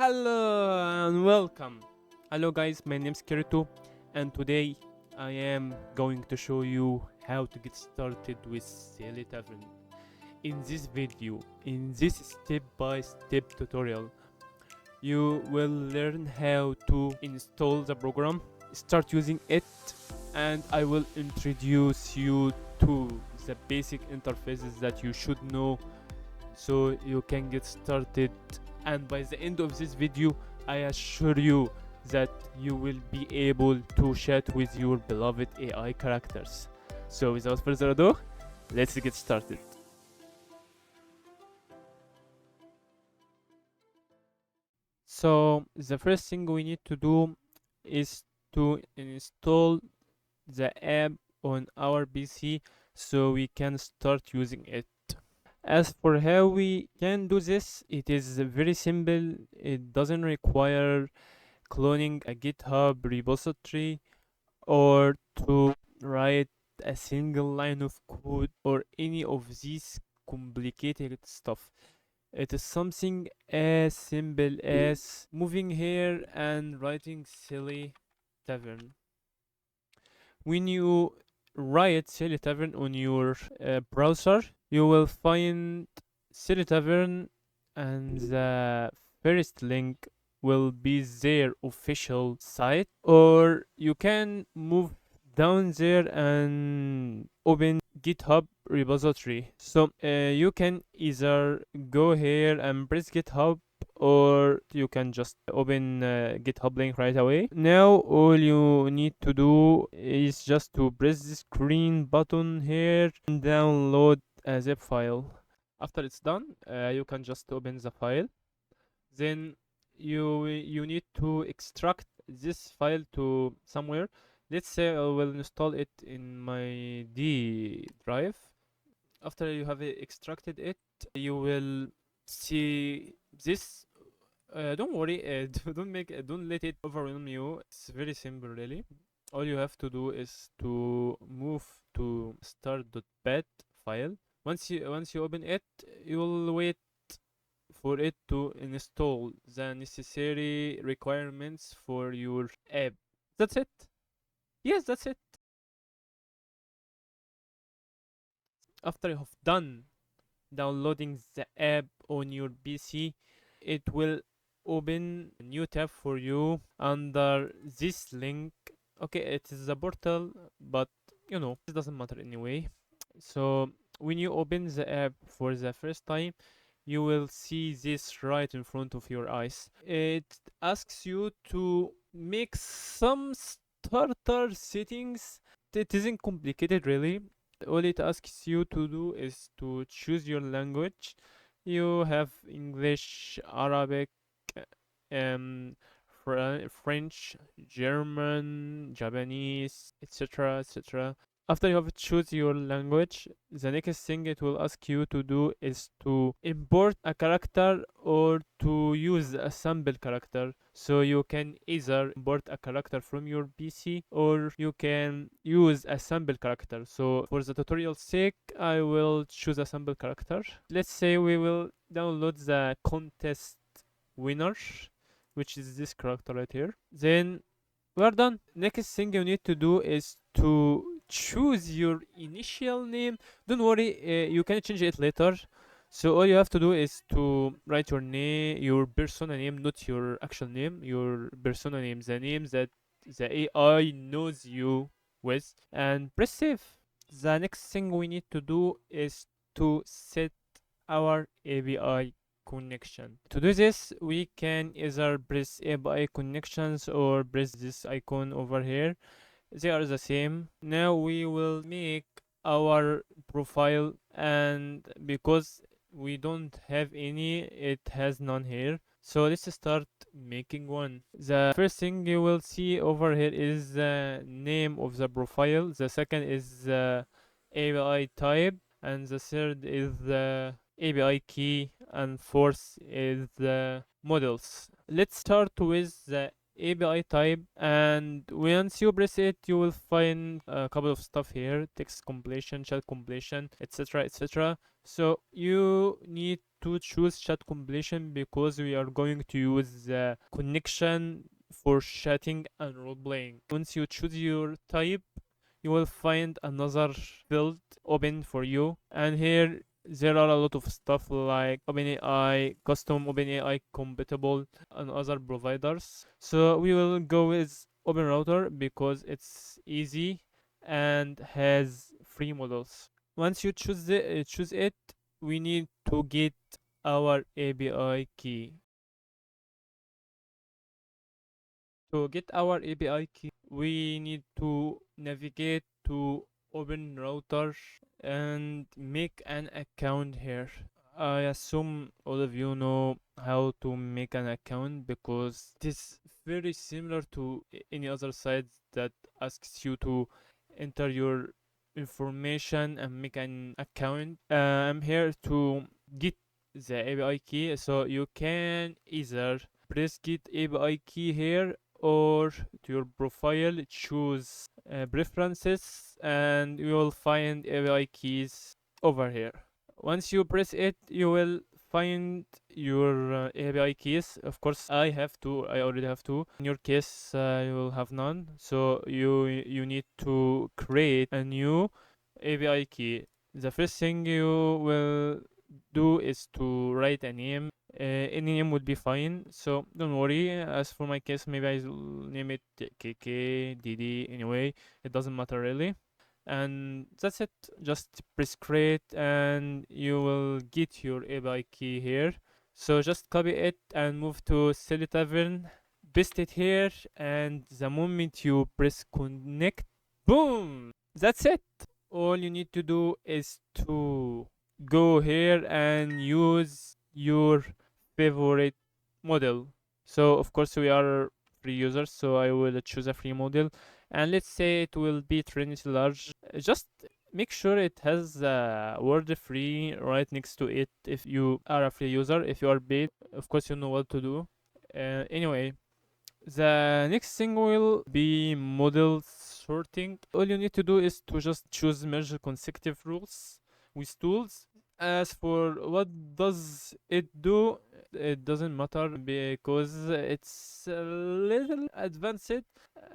Hello and welcome. Hello guys, my name is Kirito and today I am going to show you how to get started with SillyTavern. In this video, in this step-by-step tutorial, you will learn how to install the program, start using it, and I will introduce you to the basic interfaces that you should know so you can get started. And by the end of this video, I assure you that you will be able to chat with your beloved AI characters. So without further ado, let's get started. So the first thing we need to do is to install the app on our PC so we can start using it. As for how we can do this, it is very simple. It doesn't require cloning a GitHub repository or to write a single line of code or any of these complicated stuff. It is something as simple as moving here and writing SillyTavern. When you write SillyTavern on your browser, you will find SillyTavern and the first link will be their official site, or you can move down there and open GitHub repository. So you can either go here and press GitHub, or you can just open GitHub link right away. Now all you need to do is just to press this green button here and download a zip file. After it's done, you can just open the file. Then you need to extract this file to somewhere. Let's say I will install it in my D drive. After you have extracted it, you will see this. Don't worry, don't let it overwhelm you. It's very simple, really. All you have to do is to move to start.bat file. Once you open it, you will wait for it to install the necessary requirements for your app. That's it. Yes, that's it. After you have done downloading the app on your PC, it will open a new tab for you under this link. Okay, it is a portal, but you know, it doesn't matter anyway. So when you open the app for the first time, you will see this right in front of your eyes. It asks you to make some starter settings. It isn't complicated, really. All it asks you to do is to choose your language. You have English, Arabic, um, French, German, Japanese, etc., etc. After you have choose your language, the next thing it will ask you to do is to import a character or to use a sample character. So you can either import a character from your PC or you can use a sample character. So for the tutorial's sake, I will choose a sample character. Let's say we will download the contest winner, which is this character right here. Then we're done. Next thing you need to do is to choose your initial name. Don't worry, you can change it later. So all you have to do is to write your name, your persona name, not your actual name, your persona name, the name that the AI knows you with, and press save. The next thing we need to do is to set our API connection. To do this, we can either press API connections or press this icon over here. They are the same. Now we will make our profile, and because we don't have any, it has none here. So let's start making one. The first thing you will see over here is the name of the profile. The second is the API type, and the third is the API key, and fourth is the models. Let's start with the API type, and once you press it, you will find a couple of stuff here: text completion, chat completion, etc., etc. So you need to choose chat completion because we are going to use the connection for chatting and role playing. Once you choose your type, you will find another field open for you, and here there are a lot of stuff like OpenAI, custom OpenAI compatible, and other providers. So we will go with OpenRouter because it's easy and has free models. Once you choose it, we need to get our API key. To get our API key, we need to navigate to Open Router and make an account here. I assume all of you know how to make an account because it is very similar to any other site that asks you to enter your information and make an account. I'm here to get the API key, so you can either press get API key here or to your profile choose preferences, and you will find API keys over here. Once you press it, you will find your API keys. Of course, I already have two. In your case, you will have none. So you need to create a new API key. The first thing you will do is to write a name. Any name would be fine, so don't worry. As for my case, maybe I'll name it KKDD. Anyway, it doesn't matter really. And that's it. Just press create and you will get your API key here. So just copy it and move to SillyTavern, paste it here, and the moment you press connect, boom, that's it. All you need to do is to go here and use your favorite model. So of course we are free users, so I will choose a free model, and let's say it will be Trinity Large. Just make sure it has the word free right next to it if you are a free user. If you are paid, of course you know what to do. Anyway, the next thing will be model sorting. All you need to do is to just choose merge consecutive rules with tools. As for what does it do, it doesn't matter because it's a little advanced.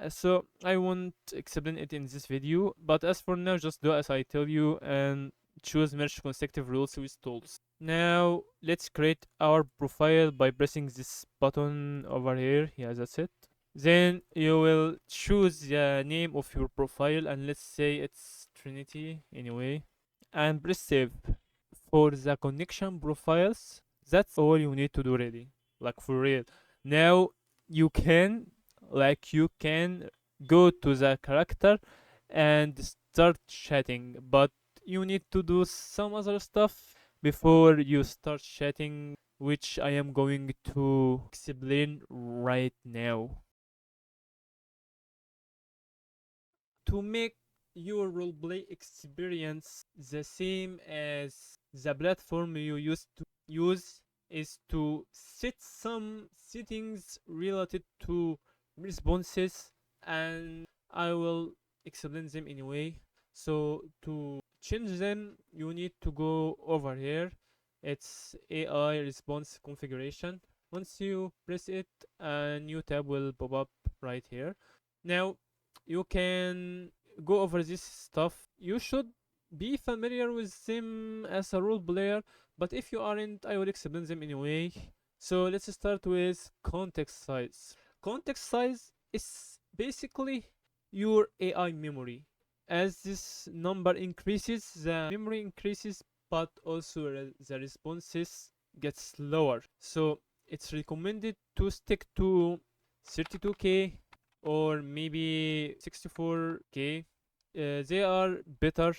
So I won't explain it in this video. But as for now, just do as I tell you and choose merge consecutive rules with tools. Now let's create our profile by pressing this button over here. Yeah, that's it. Then you will choose the name of your profile, and let's say it's Trinity anyway, and press save. For the connection profiles, that's all you need to do really, like for real. Now you can you can go to the character and start chatting, but you need to do some other stuff before you start chatting, which I am going to explain right now. To make your roleplay experience the same as the platform you used to use is to set some settings related to responses, and I will explain them anyway. So to change them, you need to go over here. It's AI response configuration. Once you press it, a new tab will pop up right here. Now you can go over this stuff. You should be familiar with them as a role player, but if you aren't, I will explain them anyway. So let's start with context size. Context size is basically your AI memory. As this number increases, the memory increases, but also the responses get slower. So it's recommended to stick to 32K or maybe 64K. They are better.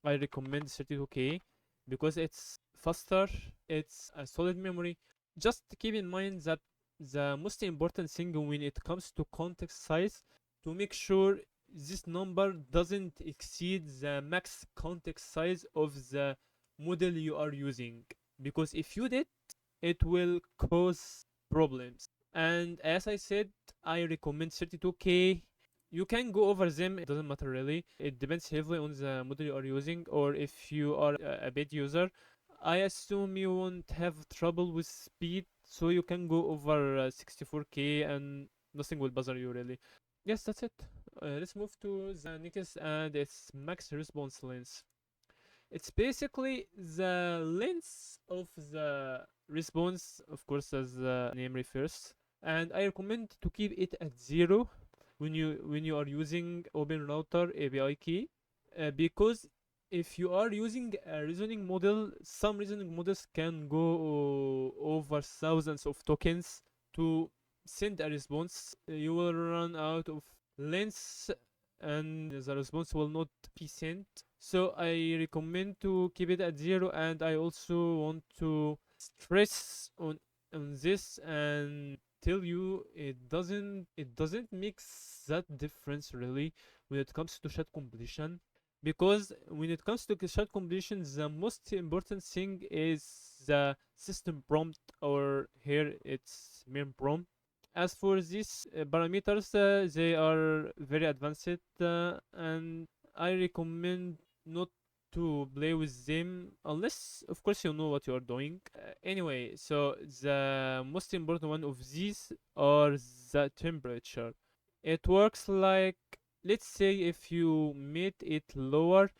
I recommend 32K because it's faster, it's a solid memory. Just keep in mind that the most important thing when it comes to context size, to make sure this number doesn't exceed the max context size of the model you are using, because if you did, it will cause problems. And as I said, I recommend 32K. You can go over them, it doesn't matter really. It depends heavily on the model you are using, or if you are a paid user, I assume you won't have trouble with speed, so you can go over 64K and nothing will bother you really. Yes, that's it. Let's move to the next, and it's max response length. It's basically the length of the response, of course, as the name refers. And I recommend to keep it at 0 when you are using Open Router API key, because if you are using a reasoning model, some reasoning models can go over thousands of tokens to send a response. You will run out of length and the response will not be sent. So I recommend to keep it at 0, and I also want to stress on this and tell you it doesn't make that difference really when it comes to chat completion, because when it comes to chat completion, the most important thing is the system prompt, or here it's main prompt. As for these parameters, they are very advanced, and I recommend not to play with them unless, of course, you know what you are doing. Anyway, so the most important one of these are the temperature. It works like, let's say, if you made it lower,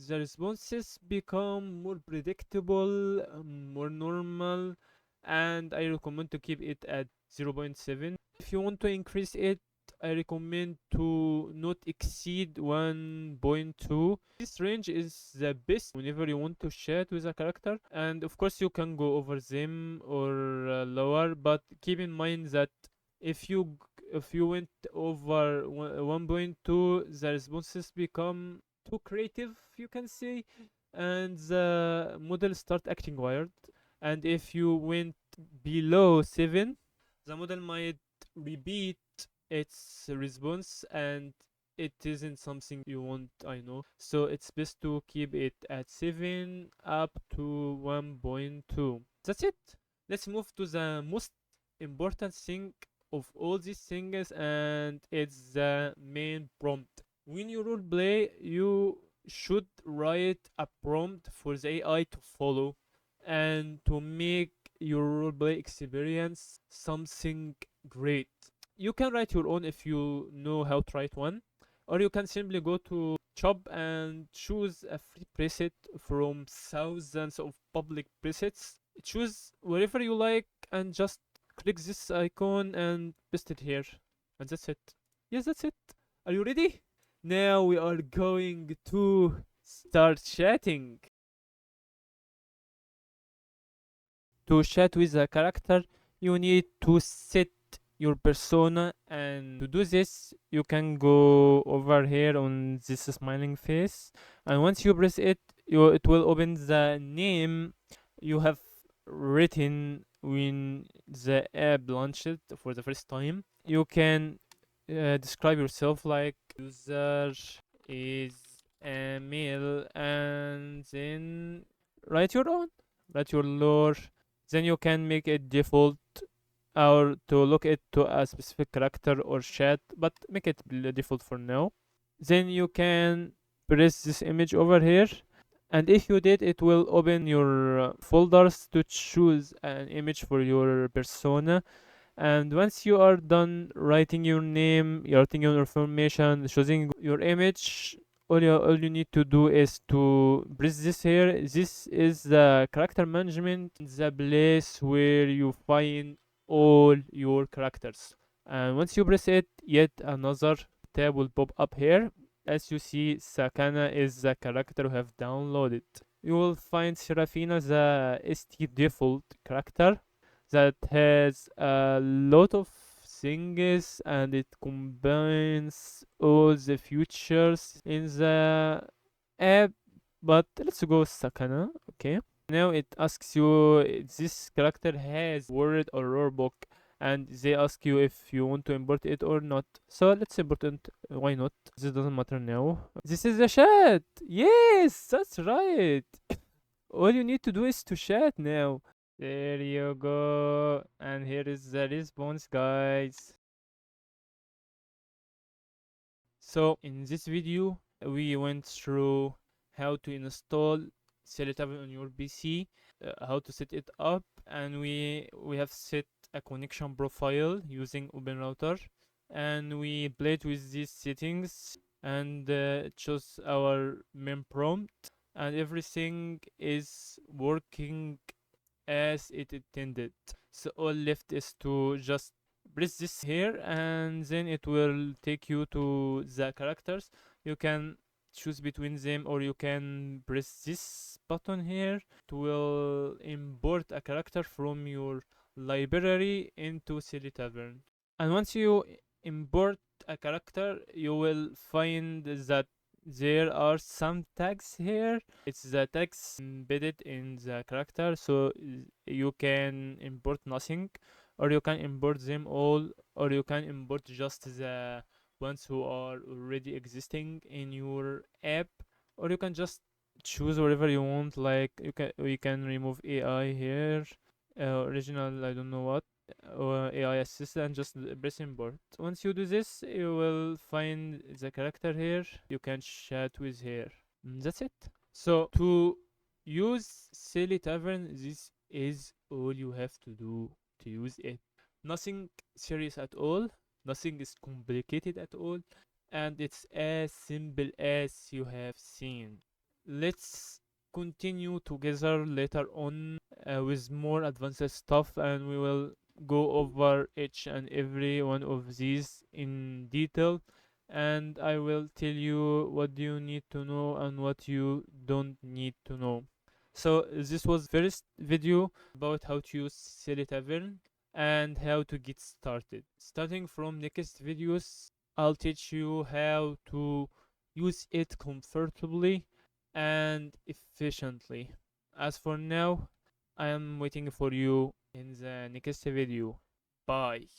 the responses become more predictable, more normal, and I recommend to keep it at 0.7. If you want to increase it, I recommend to not exceed 1.2. This range is the best whenever you want to chat with a character, and of course you can go over them or lower, but keep in mind that if you went over 1.2, the responses become too creative, you can say, and the model start acting weird. And if you went below 7, the model might repeat its response, and it isn't something you want, I know. So it's best to keep it at 7 up to 1.2. That's it. Let's move to the most important thing of all these things, and it's the main prompt. When you roleplay, you should write a prompt for the AI to follow and to make your roleplay experience something great. You can write your own if you know how to write one, or you can simply go to shop and choose a free preset from thousands of public presets. Choose wherever you like and just click this icon and paste it here. And that's it. Yes, that's it. Are you ready? Now we are going to start chatting. To chat with a character, you need to set your persona, and to do this you can go over here on this smiling face, and once you press it, it will open the name you have written when the app launched for the first time. You can describe yourself like user is a male, and then write your own, write your lore. Then you can make it default or to look it to a specific character or chat, but make it default for now. Then you can press this image over here, and if you did, it will open your folders to choose an image for your persona. And once you are done writing your name, you're writing your information, choosing your image, all you need to do is to press this here. This is the character management, the place where you find all your characters. And once you press it, yet another tab will pop up here. As you see, Sakana is the character we have downloaded. You will find Serafina, the ST default character that has a lot of things, and it combines all the features in the app. But let's go Sakana. Okay, now it asks you if this character has word or rare book, and they ask you if you want to import it or not. So let's import it. Why not? This doesn't matter now. This is the chat. Yes, that's right. All you need to do is to chat now. There you go. And here is the response, guys. So in this video, we went through how to install SillyTavern on your PC. how to set it up, and we have set a connection profile using OpenRouter, and we played with these settings and chose our main prompt, and everything is working as it intended. So all left is to just press this here, and then it will take you to the characters. You can choose between them, or you can press this button here. It will import a character from your library into SillyTavern. And once you import a character, you will find that there are some tags here. It's the tags embedded in the character, so you can import nothing, or you can import them all, or you can import just the ones who are already existing in your app, or you can just choose whatever you want. Like we can remove AI here, original, I don't know what, or AI assistant, just press import. Once you do this, you will find the character here. You can chat with her. That's it. So to use Silly Tavern, this is all you have to do to use it. Nothing serious at all. Nothing is complicated at all, and it's as simple as you have seen. Let's continue together later on with more advanced stuff, and we will go over each and every one of these in detail, and I will tell you what do you need to know and what you don't need to know. So this was first video about how to use SillyTavern and how to get started. Starting from next videos, I'll teach you how to use it comfortably and efficiently. As for now, I am waiting for you in the next video. Bye.